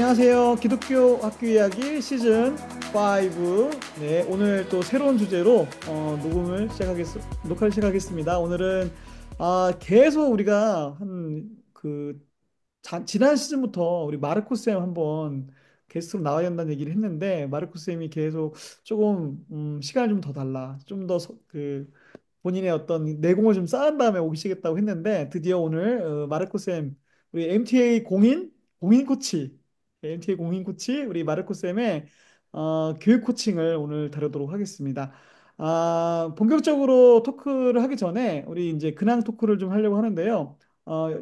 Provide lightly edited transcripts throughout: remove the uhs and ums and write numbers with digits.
안녕하세요. 기독교 학교 이야기 시즌 5. 네, 오늘 또 새로운 주제로 녹화를 시작하겠습니다. 오늘은 계속 우리가 지난 시즌부터 우리 마르코 쌤 한번 게스트로 나와야 된다는 얘기를 했는데 마르코 쌤이 계속 조금 시간을 좀 더 달라. 본인의 어떤 내공을 좀 쌓은 다음에 오시겠다고 했는데 드디어 오늘 마르코 쌤 우리 MTA 공인 코치 MTA 공인 코치 우리 마르코 쌤의 교육 코칭을 오늘 다루도록 하겠습니다. 본격적으로 토크를 하기 전에 우리 이제 근황 토크를 좀 하려고 하는데요.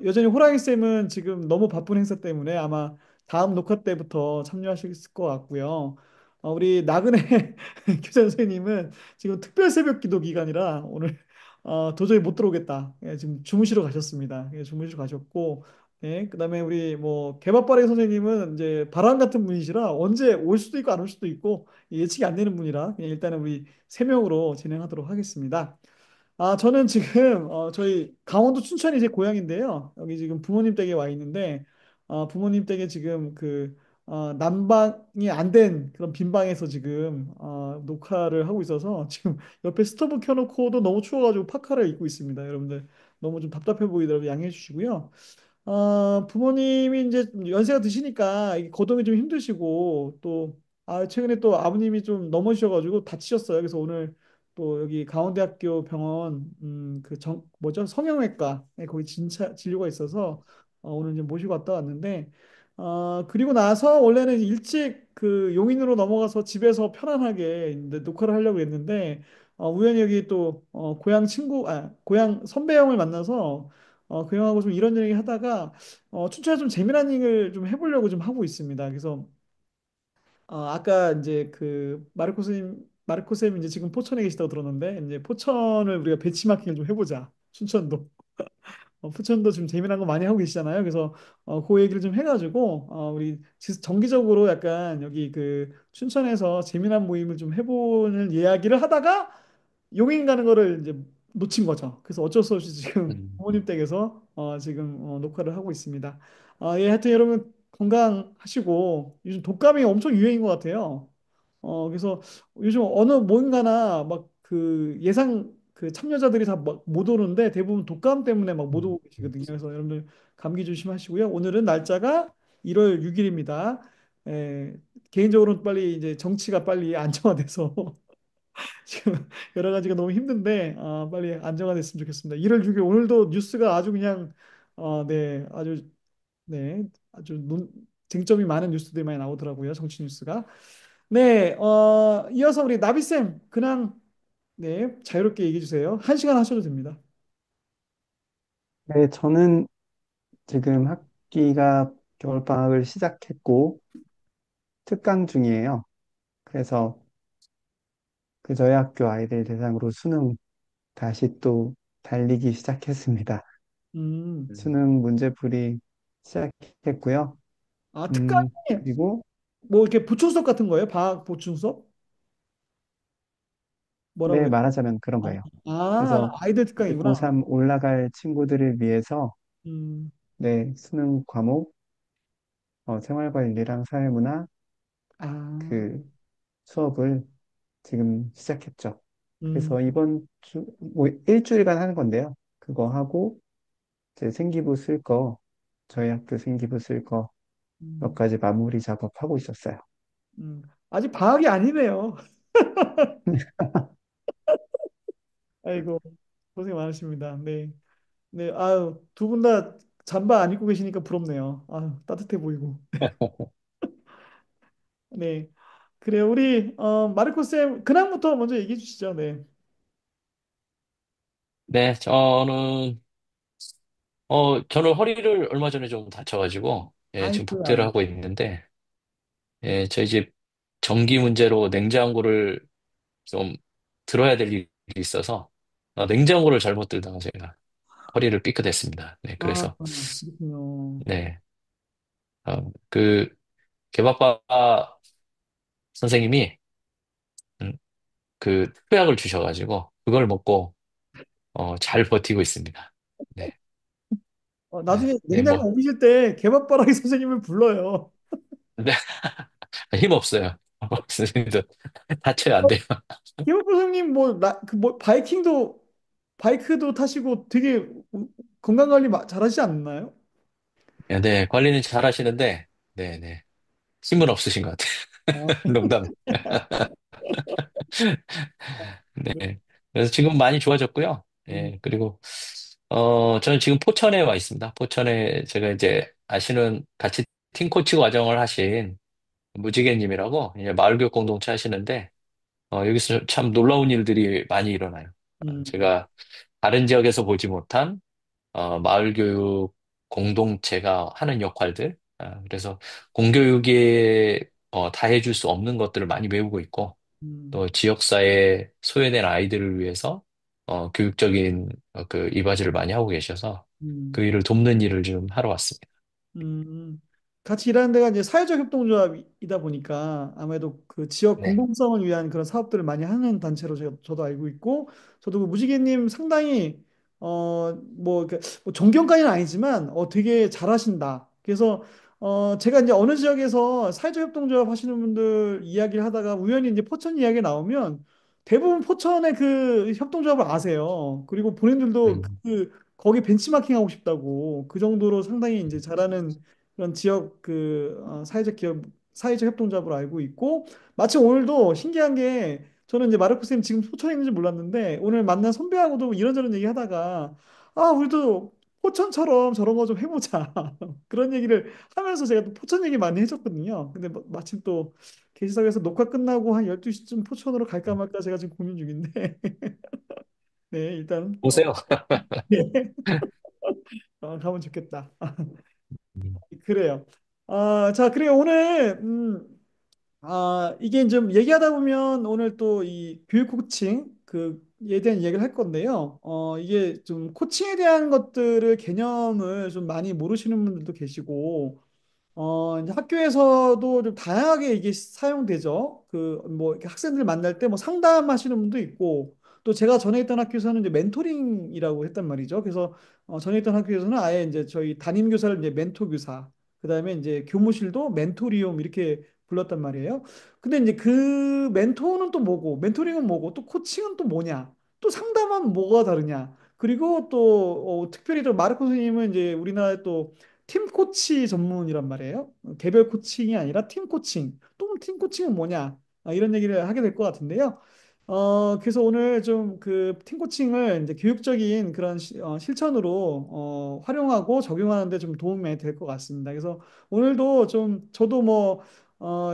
여전히 호랑이 쌤은 지금 너무 바쁜 행사 때문에 아마 다음 녹화 때부터 참여하실 것 같고요. 우리 나그네 교장 선생님은 지금 특별 새벽 기도 기간이라 오늘 도저히 못 들어오겠다. 예, 지금 주무시러 가셨습니다. 예, 주무시러 가셨고, 예, 그다음에 우리 뭐 개밥바리 선생님은 이제 바람 같은 분이시라 언제 올 수도 있고 안 올 수도 있고 예측이 안 되는 분이라 그냥 일단은 우리 세 명으로 진행하도록 하겠습니다. 저는 지금 저희 강원도 춘천이 제 고향인데요. 여기 지금 부모님 댁에 와 있는데 부모님 댁에 지금 난방이 안 된 그런 빈방에서 지금 녹화를 하고 있어서 지금 옆에 스토브 켜놓고도 너무 추워가지고 파카를 입고 있습니다. 여러분들 너무 좀 답답해 보이더라도 양해해 주시고요. 부모님이 이제 연세가 드시니까 이게 거동이 좀 힘드시고 또 최근에 또 아버님이 좀 넘어지셔가지고 다치셨어요. 그래서 오늘 또 여기 강원대학교 병원 뭐죠? 성형외과 거기 진료가 있어서 오늘 이제 모시고 갔다 왔는데 그리고 나서 원래는 일찍 그 용인으로 넘어가서 집에서 편안하게 이제 녹화를 하려고 했는데 우연히 여기 또 고향 선배 형을 만나서 그 형하고 좀 이런저런 얘기 하다가 춘천에 좀 재미난 얘기를 좀 해보려고 좀 하고 있습니다. 그래서 아까 이제 그 마르코 쌤이 이제 지금 포천에 계시다고 들었는데 이제 포천을 우리가 배치마킹을 좀 해보자. 춘천도. 포천도 좀 재미난 거 많이 하고 계시잖아요. 그래서 그 얘기를 좀 해가지고 정기적으로 약간 여기 그 춘천에서 재미난 모임을 좀 해보는 이야기를 하다가 용인 가는 거를 이제 놓친 거죠. 그래서 어쩔 수 없이 지금 음. 부모님 댁에서 지금 녹화를 하고 있습니다. 예, 하여튼 여러분 건강하시고 요즘 독감이 엄청 유행인 것 같아요. 그래서 요즘 어느 모임가나 막 그 예상 그 참여자들이 다 못 오는데 대부분 독감 때문에 막 못 오고 계시거든요. 그래서 여러분들 감기 조심하시고요. 오늘은 날짜가 1월 6일입니다. 개인적으로는 빨리 이제 정치가 빨리 안정화돼서 지금 여러 가지가 너무 힘든데 빨리 안정화됐으면 좋겠습니다. 1월 6일 오늘도 뉴스가 아주 그냥 네 아주 네 아주 쟁점이 많은 뉴스들이 많이 나오더라고요. 정치 뉴스가. 네, 이어서 우리 나비쌤 그냥 네 자유롭게 얘기해 주세요. 1시간 하셔도 됩니다. 네, 저는 지금 학기가 겨울방학을 시작했고 특강 중이에요. 그래서 저희 학교 아이들 대상으로 수능 다시 또 달리기 시작했습니다. 수능 문제풀이 시작했고요. 특강이 그리고 뭐 이렇게 보충 수업 같은 거예요? 방학 보충 수업? 뭐라고 네, 해요? 말하자면 그런 거예요. 그래서 아이들 이제 특강이구나. 고3 올라갈 친구들을 위해서 음, 네, 수능 과목 생활관리랑 사회문화 아, 그 수업을 지금 시작했죠. 음, 그래서 이번 주, 뭐, 일주일간 하는 건데요. 그거 하고, 이제 생기부 쓸 거, 저희 학교 생기부 쓸 거, 몇 음, 가지 마무리 작업하고 있었어요. 아직 방학이 아니네요. 아이고, 고생 많으십니다. 네. 네, 아유, 두 분 다 잠바 안 입고 계시니까 부럽네요. 아유, 따뜻해 보이고. 네. 그래요. 우리, 마르코 쌤, 근황부터 먼저 얘기해 주시죠. 네. 네, 저는 허리를 얼마 전에 좀 다쳐가지고, 예, 지금 복대를 아이고야. 하고 있는데, 예, 저희 집 전기 문제로 냉장고를 좀 들어야 될 일이 있어서, 냉장고를 잘못 들다가 제가 허리를 삐끗했습니다. 네, 그래서, 그렇군요. 네, 그, 개밥바 선생님이, 음, 그, 특효약을 주셔가지고, 그걸 먹고, 잘 버티고 있습니다. 네, 네, 나중에 네, 냉장고 뭐, 옮기실 때 개밥바라기 선생님을 불러요. 근데 힘 없어요. 선생님도 다쳐야 안 어, 돼요. 김호프 선생님 뭐 바이크도 타시고 되게 건강 관리 잘하시지 않나요? 네, 관리는 잘 하시는데, 네, 네. 힘은 없으신 것 같아요. 어, 농담. 그래. 네. 그래서 지금 많이 좋아졌고요. 음, 예, 그리고, 저는 지금 포천에 와 있습니다. 포천에 제가 이제 아시는 같이 팀코치 과정을 하신 무지개님이라고 이제 마을교육 공동체 하시는데, 여기서 참 놀라운 일들이 많이 일어나요. 음, 제가 다른 지역에서 보지 못한, 마을교육 공동체가 하는 역할들, 그래서 공교육에 다 해줄 수 없는 것들을 많이 배우고 있고, 음, 또 지역사회 소외된 아이들을 위해서 교육적인 그 이바지를 많이 하고 계셔서 그 음. 일을 돕는 일을 좀 하러 왔습니다. 음, 같이 일하는 데가 이제 사회적 협동조합이다 보니까 아무래도 그 지역 네. 공동성을 위한 그런 사업들을 많이 하는 단체로 저도 알고 있고, 저도 그 무지개님 상당히 뭐 존경까지는 아니지만 되게 잘하신다. 그래서 제가 이제 어느 지역에서 사회적 협동조합 하시는 분들 이야기를 하다가 우연히 이제 포천 이야기 나오면 대부분 포천의 그 협동조합을 아세요. 그리고 본인들도 음, 거기 벤치마킹 하고 싶다고 그 정도로 상당히 이제 잘하는 그런 지역 사회적 협동조합으로 알고 있고, 마치 오늘도 신기한 게 저는 이제 마르코 쌤 지금 포천에 있는지 몰랐는데 오늘 만난 선배하고도 이런저런 얘기하다가 우리도 포천처럼 저런 거 좀 해보자 그런 얘기를 하면서 제가 또 포천 얘기 많이 해줬거든요. 근데 마침 또 계시석에서 녹화 끝나고 한 12시쯤 포천으로 갈까 말까 제가 지금 고민 중인데 네 일단 보세요. 가면 좋겠다. 음. 그래요. 자, 그래요. 오늘, 이게 좀 얘기하다 보면 오늘 또 이 교육 코칭, 그에 대한 이야기를 할 건데요. 이게 좀 코칭에 대한 것들을 개념을 좀 많이 모르시는 분들도 계시고, 이제 학교에서도 좀 다양하게 이게 사용되죠. 뭐, 이렇게 학생들 만날 때 뭐 상담하시는 분도 있고, 또 제가 전에 있던 학교에서는 이제 멘토링이라고 했단 말이죠. 그래서 전에 있던 학교에서는 아예 이제 저희 담임 교사를 이제 멘토 교사, 그다음에 이제 교무실도 멘토리움 이렇게 불렀단 말이에요. 근데 이제 그 멘토는 또 뭐고, 멘토링은 뭐고, 또 코칭은 또 뭐냐, 또 상담은 뭐가 다르냐. 그리고 또 특별히 또 마르코 선생님은 이제 우리나라에 또 팀 코치 전문이란 말이에요. 개별 코칭이 아니라 팀 코칭. 또 팀 코칭은 뭐냐? 이런 얘기를 하게 될 것 같은데요. 그래서 오늘 좀 그 팀 코칭을 이제 교육적인 그런 실천으로 활용하고 적용하는 데 좀 도움이 될 것 같습니다. 그래서 오늘도 좀 저도 뭐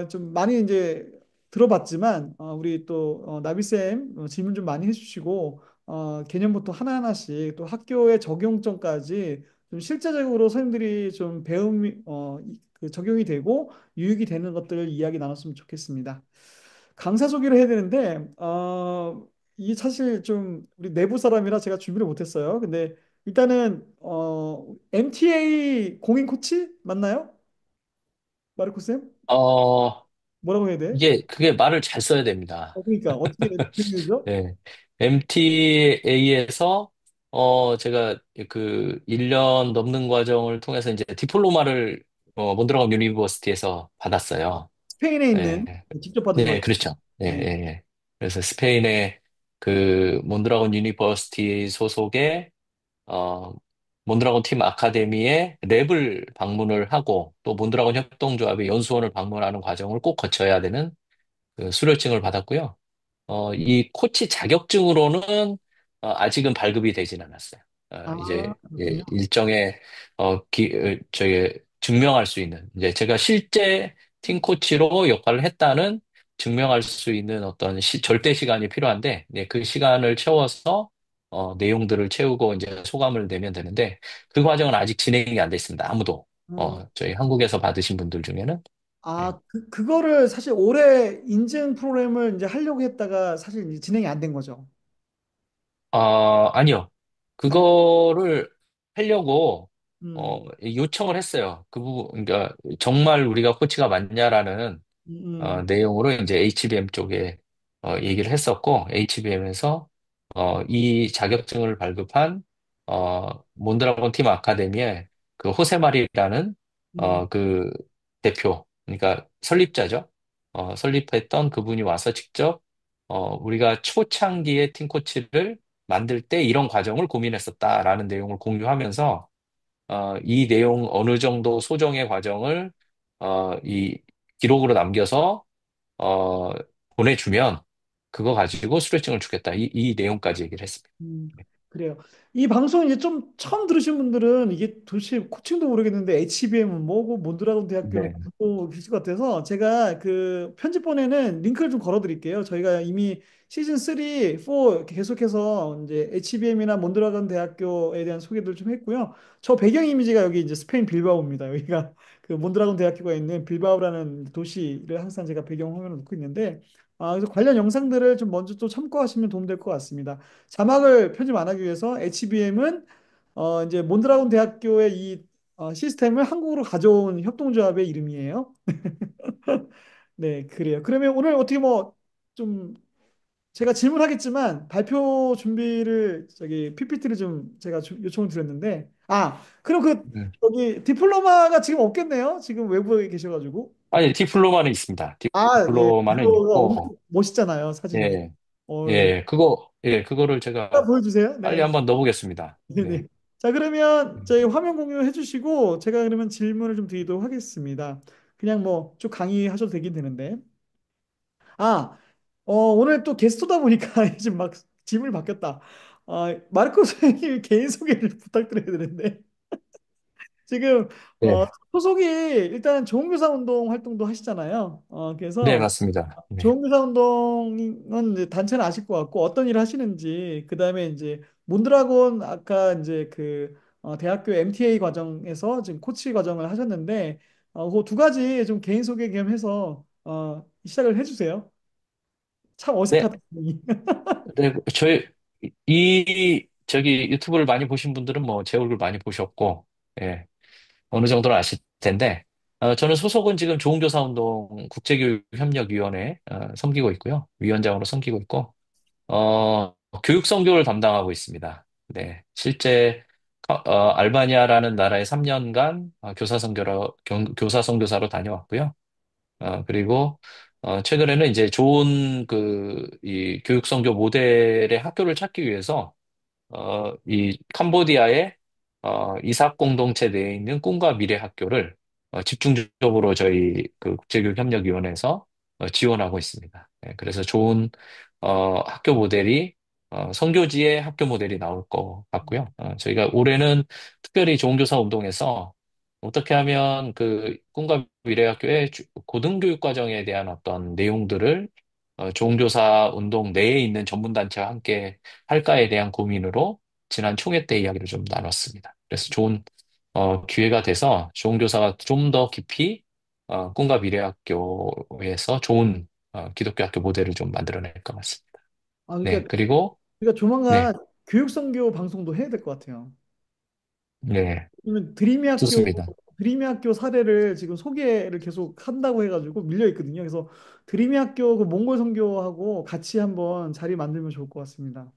좀 많이 이제 들어봤지만 우리 또 나비쌤 질문 좀 많이 해주시고 개념부터 하나하나씩 또 학교의 적용점까지 좀 실제적으로 선생님들이 좀 그 적용이 되고 유익이 되는 것들을 이야기 나눴으면 좋겠습니다. 강사 소개를 해야 되는데, 이게 사실 좀 우리 내부 사람이라 제가 준비를 못했어요. 근데 일단은, MTA 공인 코치 맞나요? 마르코 쌤? 어, 뭐라고 해야 돼? 그게 말을 잘 써야 됩니다. 그러니까 어떻게 되죠? 네. MTA에서, 제가 그 1년 넘는 과정을 통해서 이제 디플로마를, 몬드라곤 유니버시티에서 받았어요. 스페인에 네. 있는 직접 받은 네, 거죠. 그렇죠. 네, 예, 네. 예. 그래서 스페인의 그 몬드라곤 유니버시티 소속의 어 몬드라곤 팀 아카데미에 랩을 방문을 하고 또 몬드라곤 협동조합의 연수원을 방문하는 과정을 꼭 거쳐야 되는 그 수료증을 받았고요. 이 코치 자격증으로는 아직은 발급이 되진 않았어요. 이제 그렇군요. 일정의 저기 증명할 수 있는 이제 제가 실제 팀 코치로 역할을 했다는 증명할 수 있는 어떤 절대 시간이 필요한데 그 시간을 채워서 내용들을 채우고 이제 소감을 내면 되는데 그 과정은 아직 진행이 안 돼 있습니다. 아무도 어, 저희 한국에서 받으신 분들 중에는 네. 그거를 사실 올해 인증 프로그램을 이제 하려고 했다가 사실 이제 진행이 안 된 거죠. 아니요. 아니, 그거를 하려고, 음, 요청을 했어요. 그 부분, 그러니까, 정말 우리가 코치가 맞냐라는, 음, 내용으로 이제 HBM 쪽에, 얘기를 했었고, HBM에서, 이 자격증을 발급한, 몬드라곤 팀 아카데미의 그 호세마리라는, 음, 그 대표, 그러니까 설립자죠. 설립했던 그분이 와서 직접 우리가 초창기에 팀코치를 만들 때 이런 과정을 고민했었다라는 내용을 공유하면서 이 내용 어느 정도 소정의 과정을 이 기록으로 남겨서 어, 보내주면 그거 가지고 수료증을 주겠다. 이 내용까지 얘기를 했습니다. 음, 그래요. 이 방송 이제 좀 처음 들으신 분들은 이게 도대체 코칭도 모르겠는데 HBM은 뭐고 몬드라곤 대학교는 네. 뭐고 계실 것 같아서 제가 그 편집본에는 링크를 좀 걸어드릴게요. 저희가 이미 시즌 3, 4 이렇게 계속해서 이제 HBM이나 몬드라곤 대학교에 대한 소개를 좀 했고요. 저 배경 이미지가 여기 이제 스페인 빌바오입니다. 여기가 그 몬드라곤 대학교가 있는 빌바오라는 도시를 항상 제가 배경 화면으로 놓고 있는데 그래서 관련 영상들을 좀 먼저 또 참고하시면 도움될 것 같습니다. 자막을 편집 안 하기 위해서 HBM은 이제 몬드라곤 대학교의 이 시스템을 한국으로 가져온 협동조합의 이름이에요. 네, 그래요. 그러면 오늘 어떻게 뭐 좀 제가 질문하겠지만 발표 준비를 저기 PPT를 좀 제가 요청을 드렸는데 그럼 그 음. 여기 디플로마가 지금 없겠네요. 지금 외부에 계셔가지고 아니, 디플로마는 있습니다. 예, 디플로마는 그거가 엄청 있고, 멋있잖아요, 사진이. 예, 이거 그거를 하나 제가 보여주세요. 빨리 네. 한번 넣어보겠습니다. 네. 네네. 자, 그러면 음. 저희 화면 공유해 주시고 제가 그러면 질문을 좀 드리도록 하겠습니다. 그냥 뭐 쭉 강의하셔도 되긴 되는데. 오늘 또 게스트다 보니까 지금 막 질문이 바뀌었다. 마르코 선생님 개인 소개를 부탁드려야 되는데. 지금 네, 소속이 일단 좋은교사 운동 활동도 하시잖아요. 네, 그래서 맞습니다. 네. 좋은교사 운동은 이제 단체는 아실 것 같고 어떤 일을 하시는지 그다음에 이제 몬드라곤 아까 이제 그 대학교 MTA 과정에서 지금 코치 과정을 하셨는데 그 두 가지 좀 개인 소개 겸해서 시작을 해주세요. 참 네, 어색하다. 네, 저기 유튜브를 많이 보신 분들은 뭐 제 얼굴 많이 보셨고, 예, 어느 정도는 아실 텐데, 저는 소속은 지금 좋은교사운동 국제교육협력위원회 섬기고 있고요. 위원장으로 섬기고 있고, 교육 선교를 담당하고 있습니다. 네, 실제 알바니아라는 나라에 3년간 교사 선교사로 다녀왔고요. 그리고 최근에는 이제 좋은 이 교육 선교 모델의 학교를 찾기 위해서 이 캄보디아의 이삭 공동체 내에 있는 꿈과 미래 학교를 집중적으로 저희 그 국제교육협력위원회에서 지원하고 있습니다. 네, 그래서 좋은 학교 모델이 선교지의 학교 모델이 나올 것 같고요. 저희가 올해는 특별히 좋은 교사 운동에서 어떻게 하면 그 꿈과 미래 학교의 고등교육 과정에 대한 어떤 내용들을 좋은 교사 운동 내에 있는 전문단체와 함께 할까에 대한 고민으로 지난 총회 때 이야기를 좀 나눴습니다. 그래서 좋은 기회가 돼서 좋은 교사가 좀 더 깊이 꿈과 미래학교에서 좋은 기독교 학교 모델을 좀 만들어낼 것 같습니다. 네, 그러니까 그리고 우리가 네, 조만간 교육 선교 방송도 해야 될 것 같아요. 네, 왜냐면 좋습니다. 드림이 학교 사례를 지금 소개를 계속 한다고 해가지고 밀려 있거든요. 그래서 드림이 학교 그 몽골 선교하고 같이 한번 자리 만들면 좋을 것 같습니다.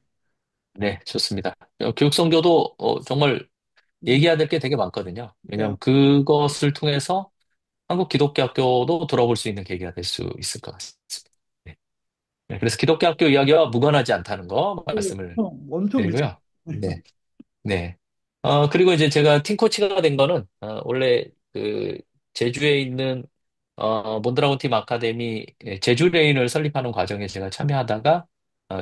네, 좋습니다. 교육 선교도 정말 네, 얘기해야 될 게 되게 많거든요. 네. 왜냐하면 그것을 통해서 한국 기독교 학교도 돌아볼 수 있는 계기가 될 수 있을 것 같습니다. 네. 네, 그래서 기독교 학교 이야기와 무관하지 않다는 거 말씀을 엄청 그렇죠. 드리고요. 네. 네. 그리고 이제 제가 팀 코치가 된 거는, 원래 그, 제주에 있는, 몬드라곤 팀 아카데미, 제주 레인을 설립하는 과정에 제가 참여하다가,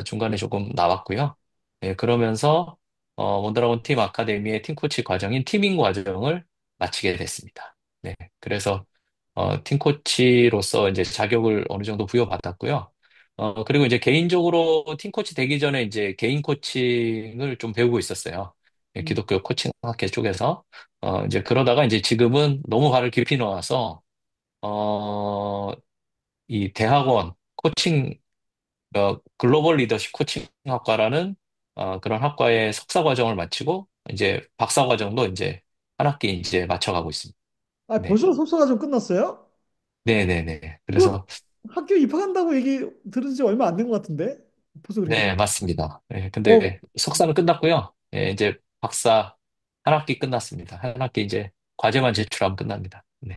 중간에 조금 나왔고요. 네, 그러면서, 몬드라곤 팀 아카데미의 팀 코치 과정인 팀인 과정을 마치게 됐습니다. 네. 그래서, 팀 코치로서 이제 자격을 어느 정도 부여받았고요. 그리고 이제 개인적으로 팀 코치 되기 전에 이제 개인 코칭을 좀 배우고 있었어요. 예, 음. 기독교 코칭 학회 쪽에서. 이제 그러다가 이제 지금은 너무 발을 깊이 넣어서, 어, 이 대학원 코칭, 글로벌 리더십 코칭 학과라는, 그런 학과의 석사 과정을 마치고, 이제 박사 과정도 이제 한 학기 이제 맞춰가고 있습니다. 네. 벌써 속사가 좀 끝났어요? 네네네. 이거 그래서, 학교 입학한다고 얘기 들은 지 얼마 안 된 것 같은데? 벌써 그렇게 네, 맞습니다. 네, 어, 근데 석사는 끝났고요. 예, 이제 박사 한 학기 끝났습니다. 한 학기 이제 과제만 제출하면 끝납니다. 네.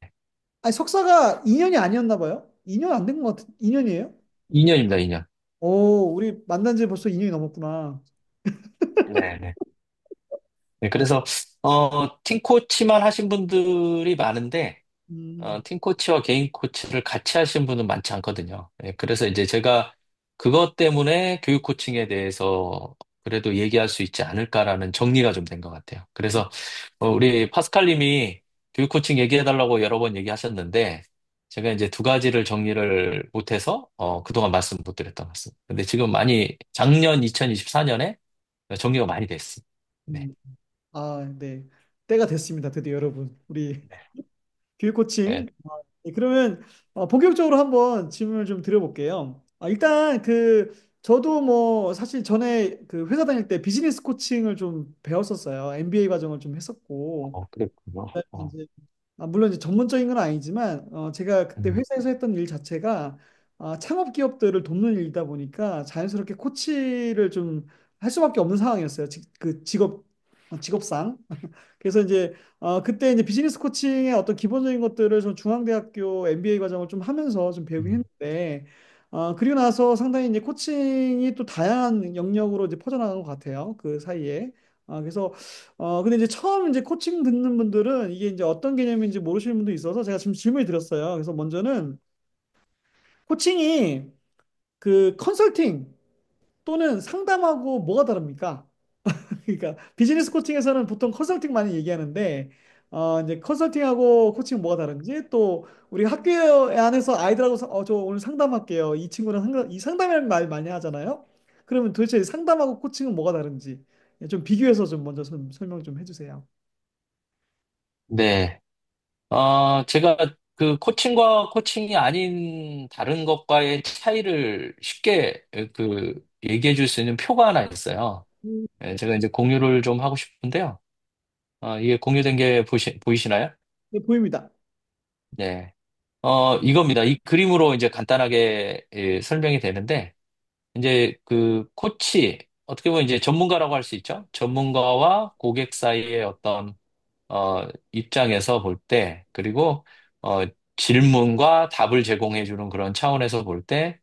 아니, 석사가 2년이 아니었나 봐요. 2년 안 된 것 같은, 2년이에요? 2년입니다, 2년. 오, 우리 만난 지 벌써 2년이 넘었구나. 네, 네. 네, 그래서, 팀 코치만 하신 분들이 많은데, 음, 팀 코치와 개인 코치를 같이 하신 분은 많지 않거든요. 예, 그래서 이제 제가 그것 때문에 교육 코칭에 대해서 그래도 얘기할 수 있지 않을까라는 정리가 좀 된 것 같아요. 그래서 우리 파스칼님이 교육 코칭 얘기해달라고 여러 번 얘기하셨는데 제가 이제 두 가지를 정리를 못해서 그동안 말씀 못 드렸던 것 같습니다. 근데 지금 많이 작년 2024년에 정리가 많이 됐습니다. 네. 음. 아, 네. 때가 됐습니다. 드디어 여러분. 우리 네. 교육 네. 코칭. 네, 그러면 본격적으로 한번 질문을 좀 드려볼게요. 일단 저도 뭐 사실 전에 그 회사 다닐 때 비즈니스 코칭을 좀 배웠었어요. MBA 과정을 좀 했었고. 그랬군요. 그다음에 이제 물론 이제 전문적인 건 아니지만 제가 그때 음, 회사에서 했던 일 자체가 창업 기업들을 돕는 일이다 보니까 자연스럽게 코치를 좀 할 수밖에 없는 상황이었어요. 그 직업상. 그래서 이제 그때 이제 비즈니스 코칭의 어떤 기본적인 것들을 전 중앙대학교 MBA 과정을 좀 하면서 좀 배우긴 음. 했는데 그리고 나서 상당히 이제 코칭이 또 다양한 영역으로 이제 퍼져나간 것 같아요. 그 사이에. 그래서 근데 이제 처음 이제 코칭 듣는 분들은 이게 이제 어떤 개념인지 모르시는 분도 있어서 제가 지금 질문을 드렸어요. 그래서 먼저는 코칭이 그 컨설팅 또는 상담하고 뭐가 다릅니까? 그러니까 비즈니스 코칭에서는 보통 컨설팅 많이 얘기하는데 이제 컨설팅하고 코칭 뭐가 다른지 또 우리 학교 안에서 아이들하고 저 오늘 상담할게요. 이 친구는 이 상담이라는 말 많이 하잖아요. 그러면 도대체 상담하고 코칭은 뭐가 다른지 좀 비교해서 좀 먼저 설명 좀 해주세요. 네. 제가 그 코칭과 코칭이 아닌 다른 것과의 차이를 쉽게 얘기해 줄 수 있는 표가 하나 있어요. 음, 제가 이제 공유를 좀 하고 싶은데요. 이게 공유된 게 보이시나요? 네, 보입니다. 네. 이겁니다. 이 그림으로 이제 간단하게 설명이 되는데, 이제 그 코치, 어떻게 보면 이제 전문가라고 할 수 있죠? 전문가와 고객 사이의 어떤 입장에서 볼 때, 그리고, 질문과 답을 제공해 주는 그런 차원에서 볼 때,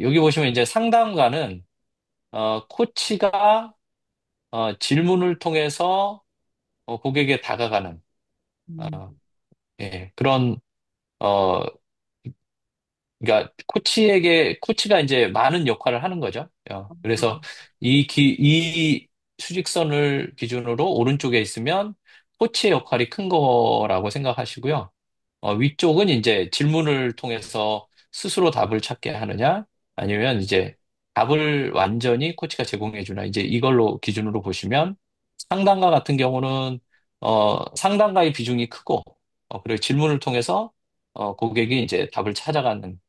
여기 보시면 이제 상담가는, 코치가, 질문을 통해서, 고객에 다가가는, 음, 어, 예, 그런, 어, 그러니까 코치가 이제 많은 역할을 하는 거죠. 그래서 이 수직선을 기준으로 오른쪽에 있으면 코치의 역할이 큰 거라고 생각하시고요. 위쪽은 이제 질문을 통해서 스스로 답을 찾게 하느냐, 아니면 이제 답을 완전히 코치가 제공해 주나, 이제 이걸로 기준으로 보시면 상담가 같은 경우는, 상담가의 비중이 크고, 그리고 질문을 통해서, 고객이 이제 답을 찾아가는,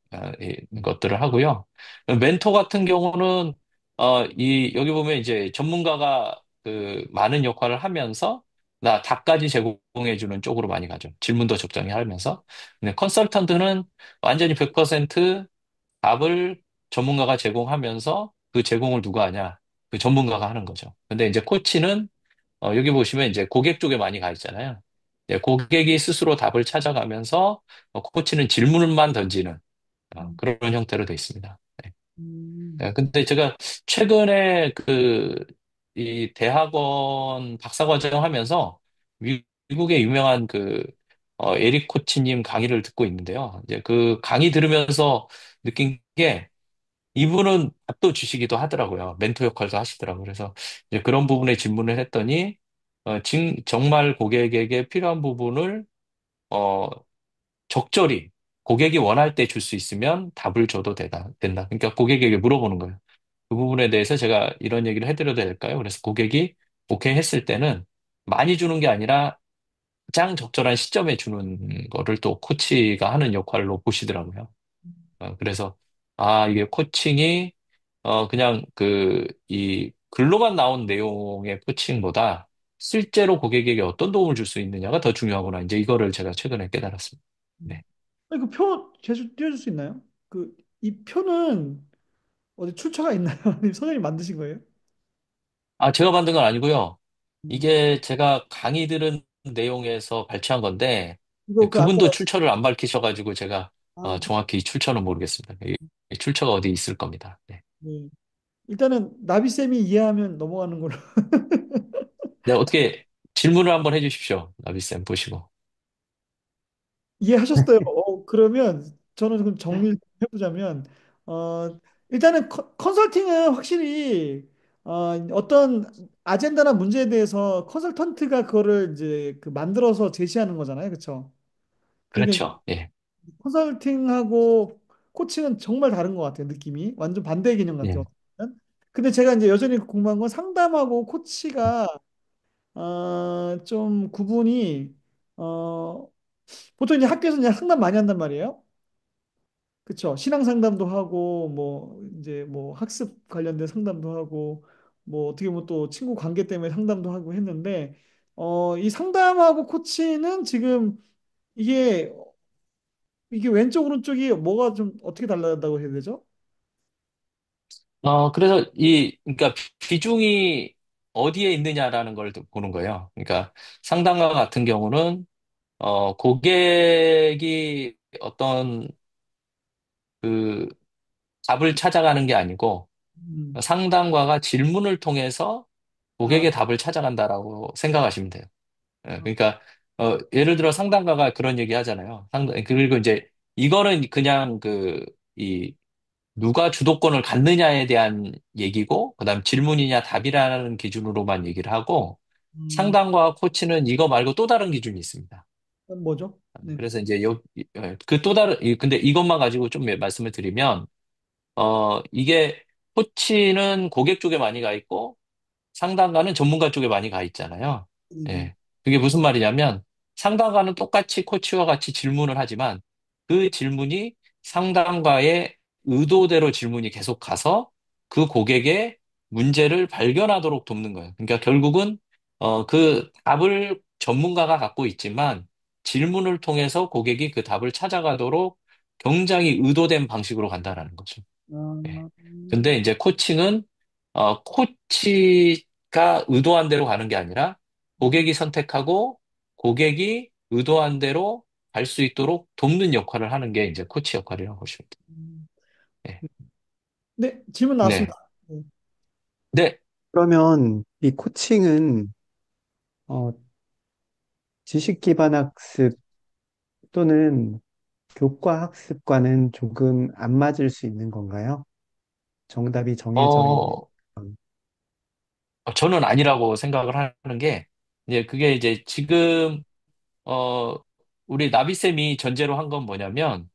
이 것들을 하고요. 멘토 같은 경우는, 여기 보면 이제 전문가가 그 많은 역할을 하면서, 답까지 제공해주는 쪽으로 많이 가죠. 질문도 적당히 하면서. 근데 컨설턴트는 완전히 100% 답을 전문가가 제공하면서 그 제공을 누가 하냐? 그 전문가가 하는 거죠. 근데 이제 코치는 여기 보시면 이제 고객 쪽에 많이 가 있잖아요. 네, 고객이 스스로 답을 찾아가면서 코치는 질문만 던지는 그런 형태로 되어 있습니다. 네. 음, 네, 근데 제가 최근에 이 대학원 박사과정 하면서 미국의 유명한 에릭 코치님 강의를 듣고 있는데요. 이제 그 강의 들으면서 느낀 게 이분은 답도 주시기도 하더라고요. 멘토 역할도 하시더라고요. 그래서 이제 그런 부분에 질문을 했더니, 정말 고객에게 필요한 부분을, 어, 적절히 고객이 원할 때 줄 수 있으면 답을 줘도 된다. 그러니까 고객에게 물어보는 거예요. 그 부분에 대해서 제가 이런 얘기를 해드려도 될까요? 그래서 고객이 오케이 했을 때는 많이 주는 게 아니라 가장 적절한 시점에 주는 거를 또 코치가 하는 역할로 보시더라고요. 그래서, 이게 코칭이, 그냥 이 글로만 나온 내용의 코칭보다 실제로 고객에게 어떤 도움을 줄 수 있느냐가 더 중요하구나. 이제 이거를 제가 최근에 깨달았습니다. 네. 아니, 그 표 제주 띄워줄 수 있나요? 이 표는 어디 출처가 있나요? 아니면 선생님 만드신 거예요? 제가 만든 건 아니고요. 음, 이게 제가 강의 들은 내용에서 발췌한 건데, 이거 그 아까 그분도 출처를 안 밝히셔가지고 제가 아, 정확히 출처는 모르겠습니다. 이 출처가 어디 있을 겁니다. 네. 네. 일단은 나비쌤이 이해하면 넘어가는 걸로. 네, 어떻게 질문을 한번 해주십시오. 나비쌤 보시고. 이해하셨어요. 그러면 저는 그럼 정리를 해보자면, 일단은 컨설팅은 확실히 어떤 아젠다나 문제에 대해서 컨설턴트가 그거를 이제 그 만들어서 제시하는 거잖아요, 그렇죠? 근데 그렇죠. 예. 컨설팅하고 코칭은 정말 다른 것 같아요, 느낌이 완전 반대의 개념 같아요. 예. 어떻게 보면. 근데 제가 이제 여전히 궁금한 건 상담하고 코치가 좀 구분이 어, 보통 이제 학교에서 이제 상담 많이 한단 말이에요. 그쵸? 신앙 상담도 하고 뭐 이제 뭐 학습 관련된 상담도 하고 뭐 어떻게 보면 또 친구 관계 때문에 상담도 하고 했는데 이 상담하고 코치는 지금 이게 왼쪽 오른쪽이 뭐가 좀 어떻게 달라졌다고 해야 되죠? 그래서 그러니까 비중이 어디에 있느냐라는 걸 보는 거예요. 그러니까 상담가 같은 경우는, 고객이 어떤 그 답을 찾아가는 게 아니고 음. 상담가가 질문을 통해서 아, 고객의 답을 찾아간다라고 생각하시면 돼요. 예, 아, 그러니까 예를 들어 상담가가 그런 얘기 하잖아요. 그리고 이제 이거는 그냥 이 누가 주도권을 갖느냐에 대한 얘기고, 그다음 질문이냐 답이라는 기준으로만 얘기를 하고, 음, 상담과 코치는 이거 말고 또 다른 기준이 있습니다. 뭐죠? 네. 그래서 이제 그 또 다른 근데 이것만 가지고 좀 말씀을 드리면, 이게 코치는 고객 쪽에 많이 가 있고 상담가는 전문가 쪽에 많이 가 있잖아요. 네. 예. 그게 무슨 말이냐면, 상담가는 똑같이 코치와 같이 질문을 하지만 그 질문이 상담가의 의도대로 질문이 계속 가서 그 고객의 문제를 발견하도록 돕는 거예요. 그러니까 결국은 그 답을 전문가가 갖고 있지만 질문을 통해서 고객이 그 답을 찾아가도록 굉장히 의도된 방식으로 간다라는 거죠. 예. 아, 근데 이제 코칭은 코치가 의도한 대로 가는 게 아니라 고객이 선택하고 고객이 의도한 대로 갈 수 있도록 돕는 역할을 하는 게 이제 코치 역할이라고 보시면 돼요. 음. 네. 네, 질문 나왔습니다. 네. 네. 네. 그러면 이 코칭은 어, 지식 기반 학습 또는 교과 학습과는 조금 안 맞을 수 있는 건가요? 정답이 정해져 있는. 어, 저는 아니라고 생각을 하는 게, 이제 그게 이제 지금, 어, 우리 나비쌤이 전제로 한 건 뭐냐면,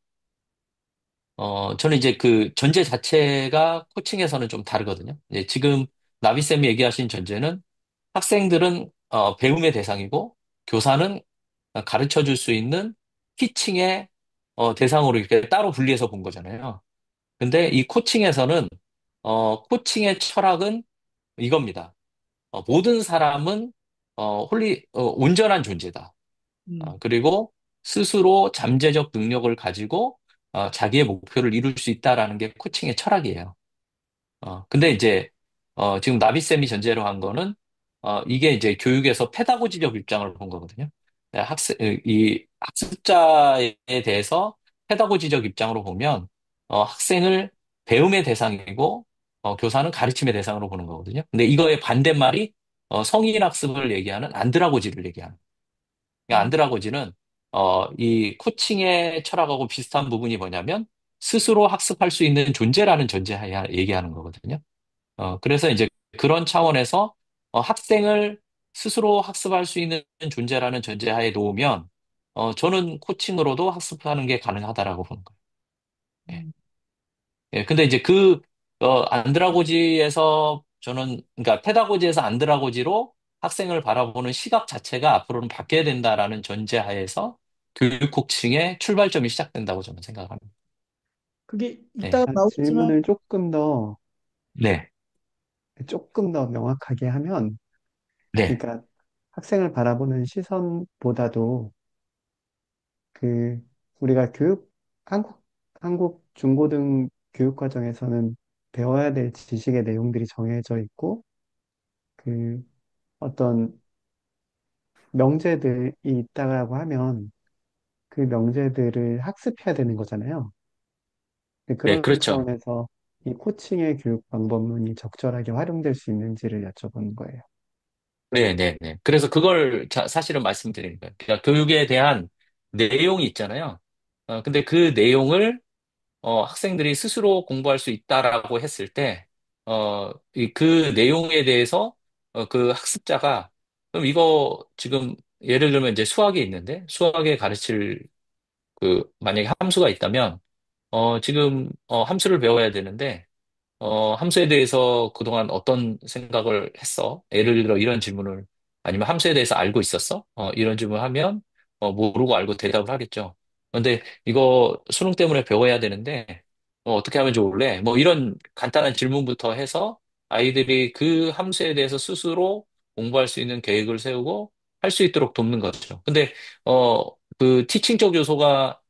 저는 이제 그 전제 자체가 코칭에서는 좀 다르거든요. 이제 지금 나비쌤이 얘기하신 전제는 학생들은 배움의 대상이고 교사는 가르쳐 줄 수 있는 티칭의 대상으로 이렇게 따로 분리해서 본 거잖아요. 근데 이 코칭에서는 코칭의 철학은 이겁니다. 모든 사람은 온전한 존재다. 음, 그리고 스스로 잠재적 능력을 가지고 자기의 목표를 이룰 수 있다라는 게 코칭의 철학이에요. 근데 이제 지금 나비쌤이 전제로 한 거는 이게 이제 교육에서 페다고지적 입장을 본 거거든요. 네, 이 학습자에 대해서 페다고지적 입장으로 보면 학생을 배움의 대상이고 교사는 가르침의 대상으로 보는 거거든요. 근데 이거의 반대말이 성인 학습을 얘기하는 안드라고지를 얘기하는. 그러니까 음, 안드라고지는 이 코칭의 철학하고 비슷한 부분이 뭐냐면 스스로 학습할 수 있는 존재라는 존재하에 얘기하는 거거든요. 그래서 이제 그런 차원에서 학생을 스스로 학습할 수 있는 존재라는 전제하에 놓으면 저는 코칭으로도 학습하는 게 가능하다라고 보는 거예요. 예. 음, 예, 근데 이제 안드라고지에서 저는, 그러니까 페다고지에서 안드라고지로 학생을 바라보는 시각 자체가 앞으로는 바뀌어야 된다라는 전제하에서 교육 코칭의 출발점이 시작된다고 저는 생각합니다. 그게 네. 이따가 나오겠지만, 질문을 네. 조금 더 명확하게 하면, 네. 그러니까 학생을 바라보는 시선보다도 그 우리가 한국 중고등 교육 과정에서는 배워야 될 지식의 내용들이 정해져 있고, 그 어떤 명제들이 있다고 하면 그 명제들을 학습해야 되는 거잖아요. 네, 네, 그런 그렇죠. 차원에서 이 코칭의 교육 방법론이 적절하게 활용될 수 있는지를 여쭤보는 거예요. 네, 네, 네. 그래서 그걸 사실은 말씀드리는 거예요. 그러니까 교육에 대한 내용이 있잖아요. 근데 그 내용을 학생들이 스스로 공부할 수 있다라고 했을 때, 그 내용에 대해서 그 학습자가 그럼 이거 지금 예를 들면 이제 수학이 있는데 수학에 가르칠 만약에 함수가 있다면 지금 함수를 배워야 되는데 함수에 대해서 그동안 어떤 생각을 했어? 예를 들어 이런 질문을, 아니면 함수에 대해서 알고 있었어? 이런 질문을 하면, 모르고 알고 대답을 하겠죠. 근데 이거 수능 때문에 배워야 되는데, 어떻게 하면 좋을래? 뭐 이런 간단한 질문부터 해서 아이들이 그 함수에 대해서 스스로 공부할 수 있는 계획을 세우고 할 수 있도록 돕는 거죠. 근데, 그 티칭적 요소가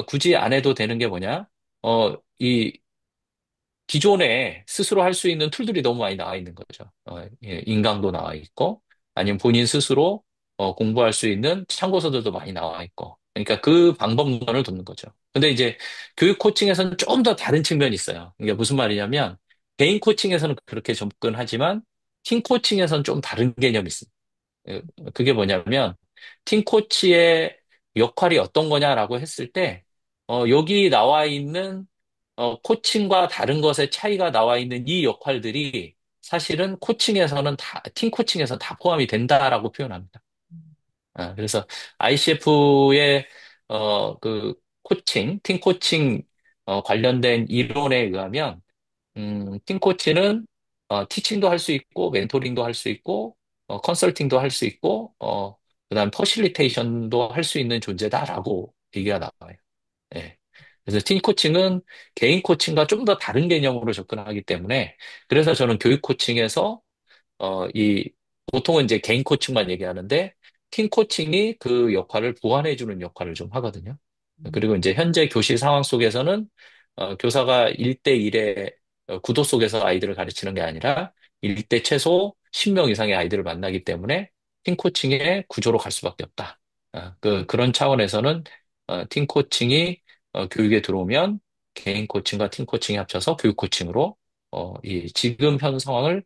굳이 안 해도 되는 게 뭐냐? 이 기존에 스스로 할 수 있는 툴들이 너무 많이 나와 있는 거죠. 예, 인강도 나와 있고, 아니면 본인 스스로 공부할 수 있는 참고서들도 많이 나와 있고. 그러니까 그 방법론을 돕는 거죠. 근데 이제 교육 코칭에서는 좀 더 다른 측면이 있어요. 이게 무슨 말이냐면, 개인 코칭에서는 그렇게 접근하지만, 팀 코칭에서는 좀 다른 개념이 있습니다. 예, 그게 뭐냐면, 팀 코치의 역할이 어떤 거냐라고 했을 때, 여기 나와 있는 코칭과 다른 것의 차이가 나와 있는 이 역할들이 사실은 팀 코칭에서는 다 포함이 된다라고 표현합니다. 그래서 ICF의 그 팀 코칭 관련된 이론에 의하면 팀 코치는 티칭도 할 수 있고, 멘토링도 할 수 있고, 컨설팅도 할 수 있고, 그다음 퍼실리테이션도 할 수 있는 존재다라고 얘기가 나와요. 예. 그래서 팀 코칭은 개인 코칭과 좀 더 다른 개념으로 접근하기 때문에, 그래서 저는 교육 코칭에서 보통은 이제 개인 코칭만 얘기하는데, 팀 코칭이 그 역할을 보완해주는 역할을 좀 하거든요. 그리고 이제 현재 교실 상황 속에서는, 교사가 1대1의 구도 속에서 아이들을 가르치는 게 아니라, 1대 최소 10명 이상의 아이들을 만나기 때문에, 팀 코칭의 구조로 갈 수밖에 없다. 그런 차원에서는, 팀 코칭이 교육에 들어오면, 개인 코칭과 팀 코칭이 합쳐서 교육 코칭으로, 이 지금 현 상황을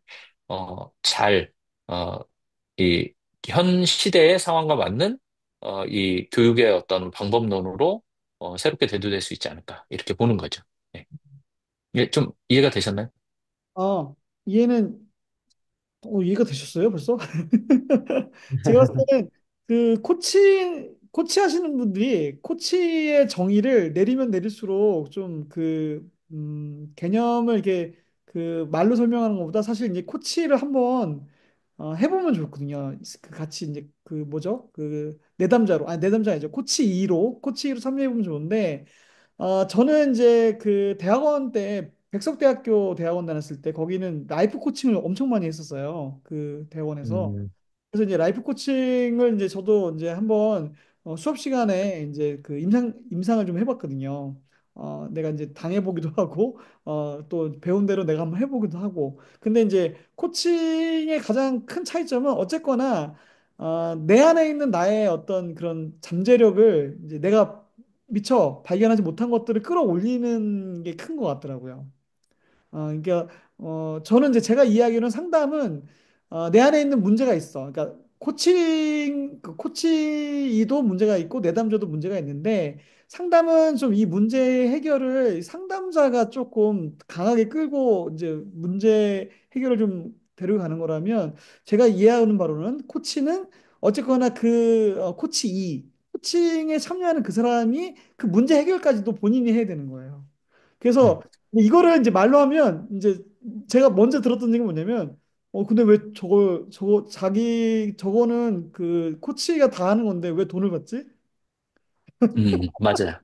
잘, 어, 이 현 시대의 상황과 맞는 이 교육의 어떤 방법론으로 새롭게 대두될 수 있지 않을까 이렇게 보는 거죠. 네. 이게 좀 이해가 되셨나요? 아, 이해는 이해가 되셨어요, 벌써? 제가 봤을 때는 그 코치 하시는 분들이 코치의 정의를 내리면 내릴수록 좀 개념을 이렇게 그 말로 설명하는 것보다 사실 이제 코치를 한번 해보면 좋거든요. 그 같이 이제 그 뭐죠? 그 내담자로, 아니 내담자 아니죠. 코치 2로 참여해보면 좋은데, 저는 이제 그 대학원 때 백석대학교 대학원 다녔을 때 거기는 라이프 코칭을 엄청 많이 했었어요. 그 대학원에서. 음, 그래서 이제 라이프 코칭을 이제 저도 이제 한번 수업 시간에 이제 그 임상을 좀 해봤거든요. 내가 이제 당해보기도 하고, 또 배운 대로 내가 한번 해보기도 하고. 근데 이제 코칭의 가장 큰 차이점은 어쨌거나, 내 안에 있는 나의 어떤 그런 잠재력을 이제 내가 미처 발견하지 못한 것들을 끌어올리는 게 큰 것 같더라고요. 그러니까 저는 이제 제가 이야기하는 상담은 내 안에 있는 문제가 있어. 그러니까 코치도 문제가 있고 내담자도 문제가 있는데 상담은 좀 이 문제 해결을 상담자가 조금 강하게 끌고 이제 문제 해결을 좀 데려가는 거라면 제가 이해하는 바로는 코치는 어쨌거나 코치 2 코칭에 참여하는 그 사람이 그 문제 해결까지도 본인이 해야 되는 거예요. 그래서 이거를 이제 말로 하면 이제 제가 먼저 들었던 얘기가 뭐냐면 근데 왜 저거는 그 코치가 다 하는 건데 왜 돈을 받지? 맞아요.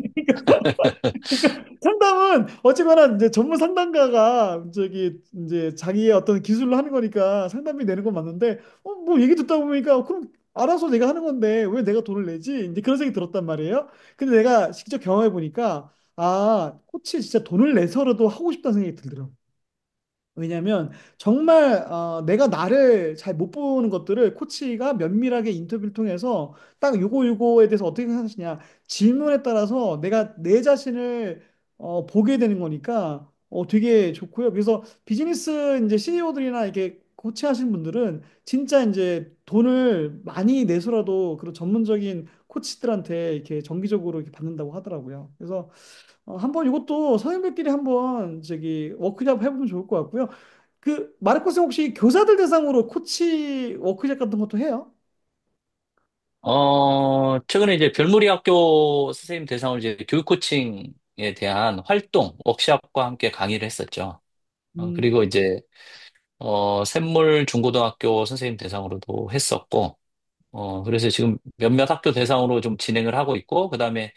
상담은 어쨌거나 이제 전문 상담가가 저기 이제 자기의 어떤 기술로 하는 거니까 상담비 내는 건 맞는데 뭐 얘기 듣다 보니까 그럼 알아서 내가 하는 건데 왜 내가 돈을 내지? 이제 그런 생각이 들었단 말이에요. 근데 내가 직접 경험해 보니까 코치 진짜 돈을 내서라도 하고 싶다는 생각이 들더라고. 왜냐면 정말 내가 나를 잘 못 보는 것들을 코치가 면밀하게 인터뷰를 통해서 딱 요거에 대해서 어떻게 생각하시냐 질문에 따라서 내가 내 자신을 보게 되는 거니까 되게 좋고요. 그래서 비즈니스 이제 CEO들이나 이렇게 코치하시는 분들은 진짜 이제 돈을 많이 내서라도 그런 전문적인 코치들한테 이렇게 정기적으로 이렇게 받는다고 하더라고요. 그래서 한번 이것도 선생님들끼리 한번 저기 워크샵 해보면 좋을 것 같고요. 그 마르코스 혹시 교사들 대상으로 코치 워크숍 같은 것도 해요? 최근에 이제 별무리 학교 선생님 대상으로 이제 교육 코칭에 대한 활동, 워크숍과 함께 강의를 했었죠. 음, 그리고 이제, 샘물 중고등학교 선생님 대상으로도 했었고, 그래서 지금 몇몇 학교 대상으로 좀 진행을 하고 있고, 그 다음에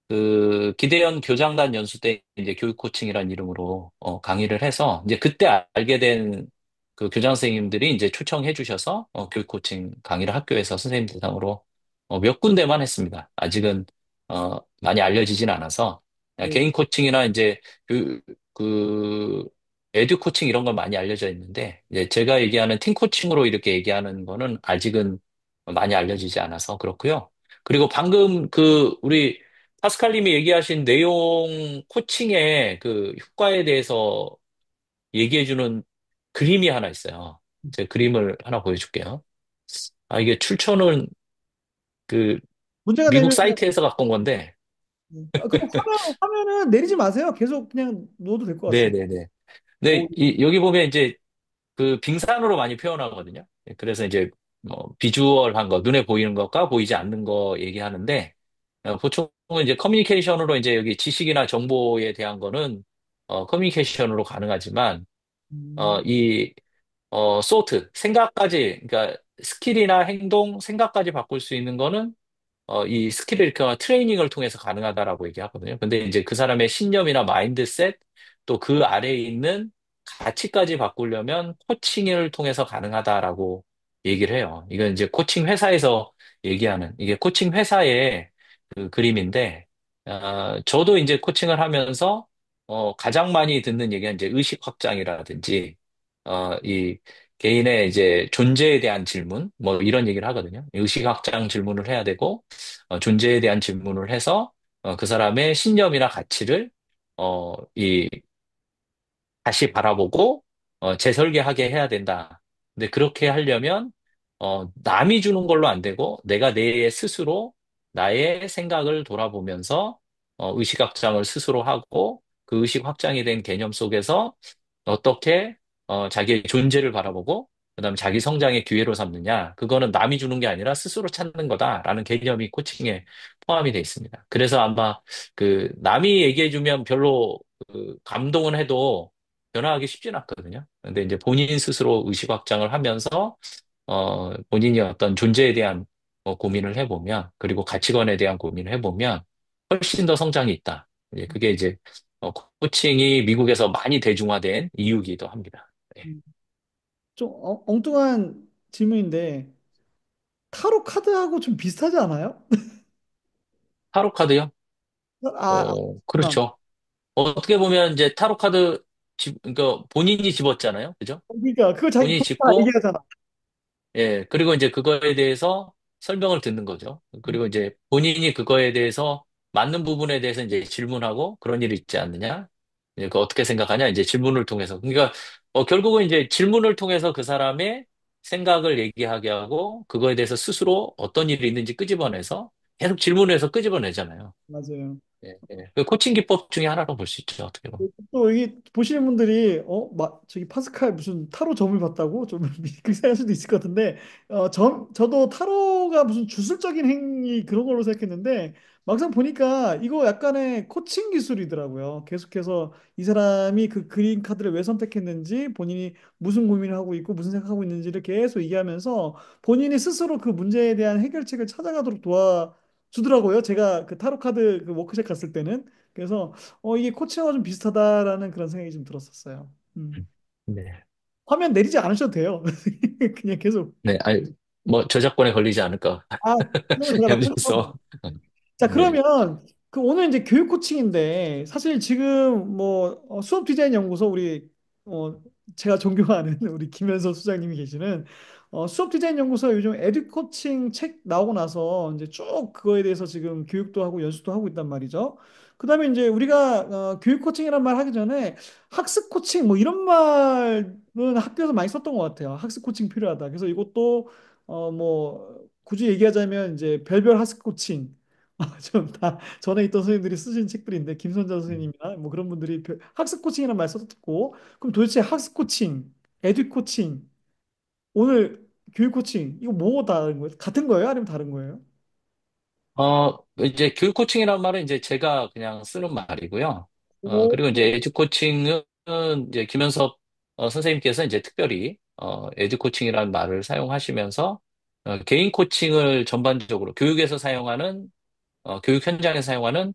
그 기대현 교장단 연수 때 이제 교육 코칭이라는 이름으로 강의를 해서 이제 그때 알게 된 그 교장 선생님들이 이제 초청해 주셔서 교육 코칭 강의를 학교에서 선생님 대상으로 몇 군데만 했습니다. 아직은 많이 알려지진 않아서 네. 개인 코칭이나 이제 그, 그 에듀 코칭 이런 건 많이 알려져 있는데 이제 제가 얘기하는 팀 코칭으로 이렇게 얘기하는 거는 아직은 많이 알려지지 않아서 그렇고요. 그리고 방금 그 우리 파스칼님이 얘기하신 내용 코칭의 그 효과에 대해서 얘기해주는 그림이 하나 있어요. 제가 그림을 하나 보여줄게요. 이게 출처는 그 문제가 미국 되면 사이트에서 갖고 온 건데, 그거 화면은 내리지 마세요. 계속 그냥 놓어도 될 것 같습니다. 네네네. 오, 네, 여기 보면 이제 그 빙산으로 많이 표현하거든요. 그래서 이제 뭐 비주얼한 거, 눈에 보이는 것과 보이지 않는 거 얘기하는데, 보통은 이제 커뮤니케이션으로 이제 여기 지식이나 정보에 대한 거는 커뮤니케이션으로 가능하지만, 음, 소트, 생각까지, 그러니까 스킬이나 행동, 생각까지 바꿀 수 있는 거는 이 스킬을 이렇게 트레이닝을 통해서 가능하다라고 얘기하거든요. 근데 이제 그 사람의 신념이나 마인드셋, 또 그 아래에 있는 가치까지 바꾸려면 코칭을 통해서 가능하다라고 얘기를 해요. 이건 이제 코칭 회사에서 얘기하는, 이게 코칭 회사의 그 그림인데, 저도 이제 코칭을 하면서, 가장 많이 듣는 얘기가 이제 의식 확장이라든지, 이 개인의 이제 존재에 대한 질문, 뭐 이런 얘기를 하거든요. 의식 확장 질문을 해야 되고, 존재에 대한 질문을 해서, 그 사람의 신념이나 가치를, 이 다시 바라보고 재설계하게 해야 된다. 근데 그렇게 하려면 남이 주는 걸로 안 되고 내가 내 스스로 나의 생각을 돌아보면서 의식 확장을 스스로 하고 그 의식 확장이 된 개념 속에서 어떻게 자기의 존재를 바라보고 그다음에 자기 성장의 기회로 삼느냐. 그거는 남이 주는 게 아니라 스스로 찾는 거다라는 개념이 코칭에 포함이 돼 있습니다. 그래서 아마 그 남이 얘기해 주면 별로 그 감동은 해도 변화하기 쉽진 않거든요. 근데 이제 본인 스스로 의식 확장을 하면서, 본인이 어떤 존재에 대한 고민을 해보면, 그리고 가치관에 대한 고민을 해보면, 훨씬 더 성장이 있다. 그게 이제, 코칭이 미국에서 많이 대중화된 이유기도 합니다. 네. 음. 좀 엉뚱한 질문인데 타로 카드하고 좀 비슷하지 않아요? 타로 카드요? 아, 그렇죠. 어떻게 보면 이제 타로 카드, 그러니까 본인이 집었잖아요. 그죠? 그러니까 그거 자기 본인이 본인 다 집고, 얘기하잖아. 예, 그리고 이제 그거에 대해서 설명을 듣는 거죠. 그리고 이제 본인이 그거에 대해서 맞는 부분에 대해서 이제 질문하고 그런 일이 있지 않느냐? 그 어떻게 생각하냐? 이제 질문을 통해서. 그러니까 결국은 이제 질문을 통해서 그 사람의 생각을 얘기하게 하고 그거에 대해서 스스로 어떤 일이 있는지 끄집어내서 계속 질문해서 끄집어내잖아요. 맞아요. 예, 예. 그 코칭 기법 중에 하나로 볼 수 있죠. 어떻게 보면. 또 여기 보시는 분들이 저기 파스칼 무슨 타로 점을 봤다고 좀 그렇게 생각할 수도 있을 것 같은데 저도 타로가 무슨 주술적인 행위 그런 걸로 생각했는데 막상 보니까 이거 약간의 코칭 기술이더라고요. 계속해서 이 사람이 그 그린 카드를 왜 선택했는지 본인이 무슨 고민을 하고 있고 무슨 생각하고 있는지를 계속 얘기하면서 본인이 스스로 그 문제에 대한 해결책을 찾아가도록 도와주더라고요. 제가 그 타로 카드 그 워크숍 갔을 때는 그래서 이게 코치와 좀 비슷하다라는 그런 생각이 좀 들었었어요. 네. 화면 내리지 않으셔도 돼요. 그냥 계속. 네, 아니, 뭐 저작권에 걸리지 않을까 아, 그러면 제가 다 염려해서. 편집하고. 자, 네. 그러면 그 오늘 이제 교육 코칭인데 사실 지금 뭐 수업 디자인 연구소 우리 제가 존경하는 우리 김현석 수장님이 계시는 수업 디자인 연구소 요즘 에듀 코칭 책 나오고 나서 이제 쭉 그거에 대해서 지금 교육도 하고 연수도 하고 있단 말이죠. 그다음에 이제 우리가 교육 코칭이란 말 하기 전에 학습 코칭 뭐 이런 말은 학교에서 많이 썼던 것 같아요. 학습 코칭 필요하다. 그래서 이것도 뭐 굳이 얘기하자면 이제 별별 학습 코칭 좀 다 전에 있던 선생님들이 쓰신 책들인데 김선자 선생님이나 뭐 그런 분들이 학습 코칭이라는 말 썼고 그럼 도대체 학습 코칭, 에듀 코칭, 오늘 교육 코칭 이거 뭐가 다른 거예요? 같은 거예요? 아니면 다른 거예요? 이제 교육 코칭이란 말은 이제 제가 그냥 쓰는 말이고요. 오, 그리고 이제 에듀 코칭은 이제 김현섭 선생님께서 이제 특별히 에듀 코칭이라는 말을 사용하시면서 개인 코칭을 전반적으로 교육에서 사용하는 교육 현장에 사용하는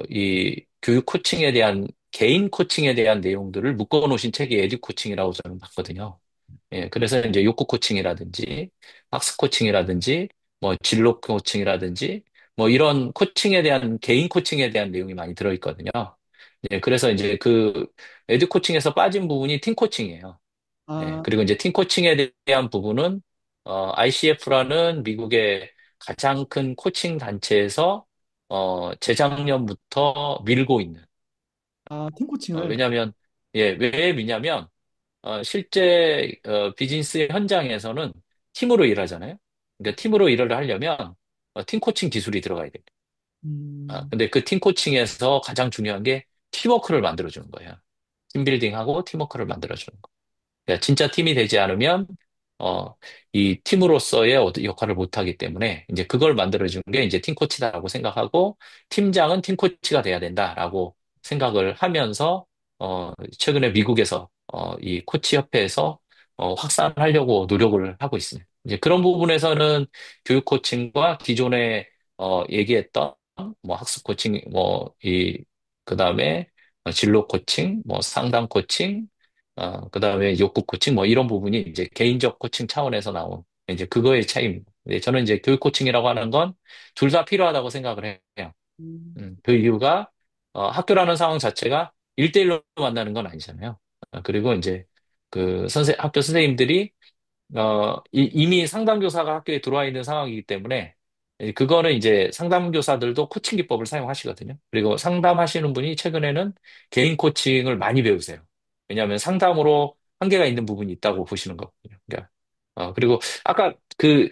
이 교육 코칭에 대한 개인 코칭에 대한 내용들을 묶어 놓으신 책이 에듀 코칭이라고 저는 봤거든요. 예, 그래서 이제 욕구 코칭이라든지 학습 코칭이라든지 뭐 진로 코칭이라든지 뭐 이런 코칭에 대한 개인 코칭에 대한 내용이 많이 들어있거든요. 예, 그래서 이제 그 에듀 코칭에서 빠진 부분이 팀 코칭이에요. 예, 아, 그리고 이제 팀 코칭에 대한 부분은 ICF라는 미국의 가장 큰 코칭 단체에서 재작년부터 밀고 있는. 팀 코칭을. 왜냐하면 예, 왜 미냐면 실제 비즈니스 현장에서는 팀으로 일하잖아요. 그러니까 팀으로 일을 하려면 팀 코칭 기술이 들어가야 돼요. 음, 근데 그 팀 코칭에서 가장 중요한 게 팀워크를 만들어주는 거예요. 팀빌딩하고 팀워크를 만들어주는 거. 그러니까 진짜 팀이 되지 않으면 어, 이 팀으로서의 어떤 역할을 못 하기 때문에 이제 그걸 만들어주는 게 이제 팀 코치다라고 생각하고 팀장은 팀 코치가 돼야 된다라고 생각을 하면서 최근에 미국에서 이 코치 협회에서 확산하려고 노력을 하고 있습니다. 이제 그런 부분에서는 교육 코칭과 기존에 얘기했던 뭐 학습 코칭 뭐이 그다음에 진로 코칭, 뭐 상담 코칭, 그다음에 욕구 코칭 뭐 이런 부분이 이제 개인적 코칭 차원에서 나온 이제 그거의 차이입니다. 네, 저는 이제 교육 코칭이라고 하는 건 둘 다 필요하다고 생각을 해요. 음, 그 이유가 학교라는 상황 자체가 1대1로 만나는 건 아니잖아요. 그리고 이제 그 학교 선생님들이 이미 상담교사가 학교에 들어와 있는 상황이기 때문에 그거는 이제 상담교사들도 코칭 기법을 사용하시거든요. 그리고 상담하시는 분이 최근에는 개인 코칭을 많이 배우세요. 왜냐하면 상담으로 한계가 있는 부분이 있다고 보시는 거거든요. 그러니까 그리고 아까 그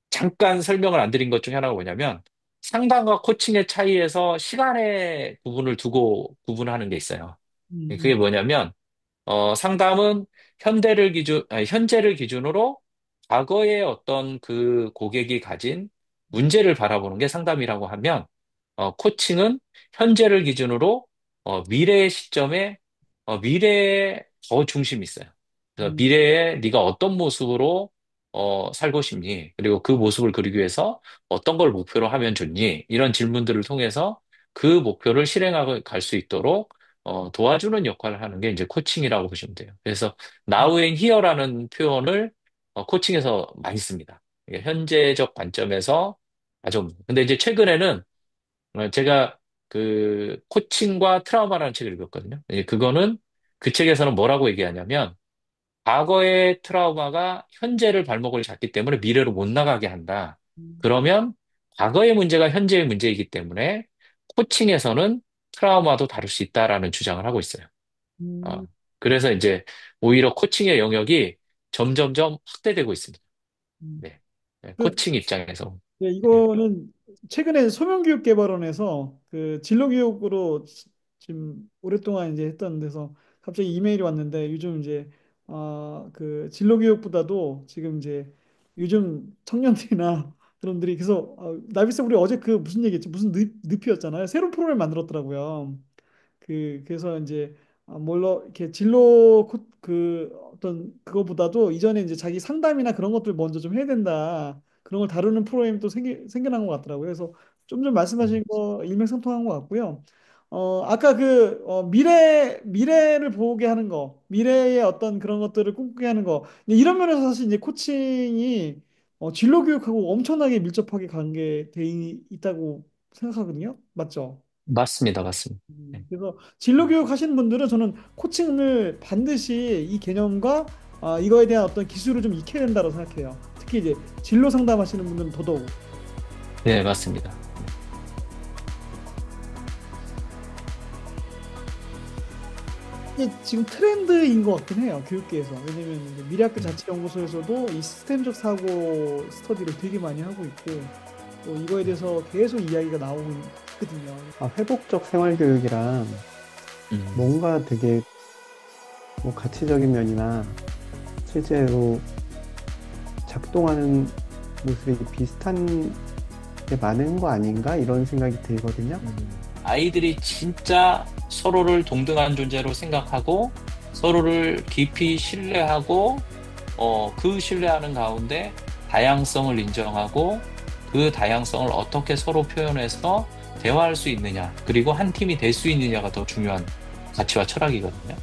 잠깐 설명을 안 드린 것 중에 하나가 뭐냐면 상담과 코칭의 차이에서 시간의 부분을 두고 구분하는 게 있어요. 음, 그게 뭐냐면 상담은 현재를 기준으로 과거의 어떤 그 고객이 가진 문제를 바라보는 게 상담이라고 하면, 코칭은 현재를 기준으로 미래의 시점에, 미래에 더 중심이 있어요. 그래서 음, 미래에 네가 어떤 모습으로 살고 싶니? 그리고 그 모습을 그리기 위해서 어떤 걸 목표로 하면 좋니? 이런 질문들을 통해서 그 목표를 실행하고 갈 수 있도록 도와주는 역할을 하는 게 이제 코칭이라고 보시면 돼요. 그래서 now and here라는 표현을 코칭에서 많이 씁니다. 이게 현재적 관점에서 가져옵니다 근데 이제 최근에는 제가 그 코칭과 트라우마라는 책을 읽었거든요. 그거는 그 책에서는 뭐라고 얘기하냐면 과거의 트라우마가 현재를 발목을 잡기 때문에 미래로 못 나가게 한다. 음, 그러면 과거의 문제가 현재의 문제이기 때문에 코칭에서는 트라우마도 다룰 수 있다라는 주장을 하고 있어요. 음, 어, 그래서 이제 오히려 코칭의 영역이 점점점 확대되고 있습니다. 음. 네. 네, 그, 코칭 입장에서. 네, 네. 이거는 최근에 소명교육개발원에서 그 진로교육으로 지금 오랫동안 이제 했던 데서 갑자기 이메일이 왔는데 요즘 이제 그 진로교육보다도 지금 이제 요즘 청년들이나 그런들이 그래서 나비스 우리 어제 그 무슨 얘기했지 무슨 늪이었잖아요. 새로운 프로그램 만들었더라고요. 그래서 이제 뭘로 이렇게 그 어떤 그거보다도 이전에 이제 자기 상담이나 그런 것들 먼저 좀 해야 된다. 그런 걸 다루는 프로그램이 또 생겨난 것 같더라고요. 그래서 좀 전 음. 말씀하신 거 일맥상통한 것 같고요. 아까 미래를 보게 하는 거, 미래의 어떤 그런 것들을 꿈꾸게 하는 거, 이런 면에서 사실 이제 코칭이 진로 교육하고 엄청나게 밀접하게 관계돼 있다고 생각하거든요. 맞죠? 맞습니다. 맞습니다. 네. 그래서 진로 교육 하시는 분들은 저는 코칭을 반드시 이 개념과 이거에 대한 어떤 기술을 좀 익혀야 된다고 생각해요. 특히 이제 진로 상담하시는 분들은 더더욱. 네, 맞습니다. 이게 지금 트렌드인 것 같긴 해요. 교육계에서. 왜냐면 이제 미래학교 음, 자치연구소에서도 이 시스템적 사고 스터디를 되게 많이 하고 있고 또 이거에 대해서 계속 이야기가 나오고 있거든요. 회복적 생활교육이랑 음, 뭔가 되게 뭐 가치적인 면이나 실제로 작동하는 모습이 비슷한 게 많은 거 아닌가? 이런 생각이 들거든요. 아이들이 진짜 서로를 동등한 존재로 생각하고 서로를 깊이 신뢰하고 그 신뢰하는 가운데 다양성을 인정하고 그 다양성을 어떻게 서로 표현해서 대화할 수 있느냐, 그리고 한 팀이 될 수 있느냐가 더 중요한 가치와 철학이거든요.